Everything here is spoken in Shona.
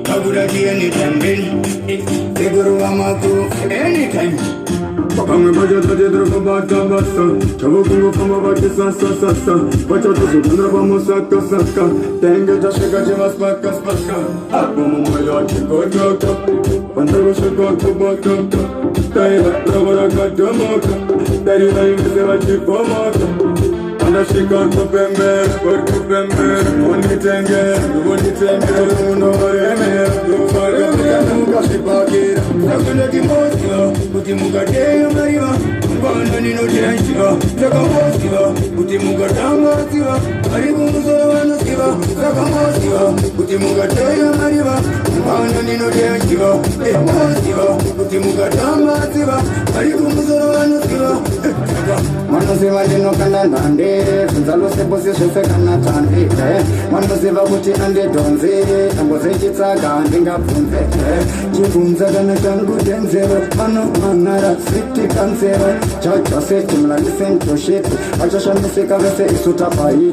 Paguraji anytime, Teguru Amaku anytime. Come back to the Bata Basta, Chabuku come back to Sasa, Pachato Sundra Saka Saka, Tanga Shakajimas Pakas Paska, Abu Mayaki Goto, Pantago go to Boko, Taiva, Ravaka Domoka, Taiva Vizelachi Pomaka. She got to Pember, but to Pember, only Tanger, no Kashipaki, Nakulaki Mosio, Utimuka Day Mariva, Bananino Jansiva, Sakamosiva, Utimuka Tamasiva, Aribuzo Siva, Sakamosiva, Utimuka Day Mariva, Bananino Jansiva, Emosiva, Utimuka Tamasiva, Aribuzo Siva, Manosiva Dino Canandande, Zalo Seposition Canatande, Manosiva Buti and the Donze, and was a Ganding up from there. Jifunza gana changu denzero Mano manara siti kansero Chacha seti mla listen to shit Achasha misika vese isuta paiti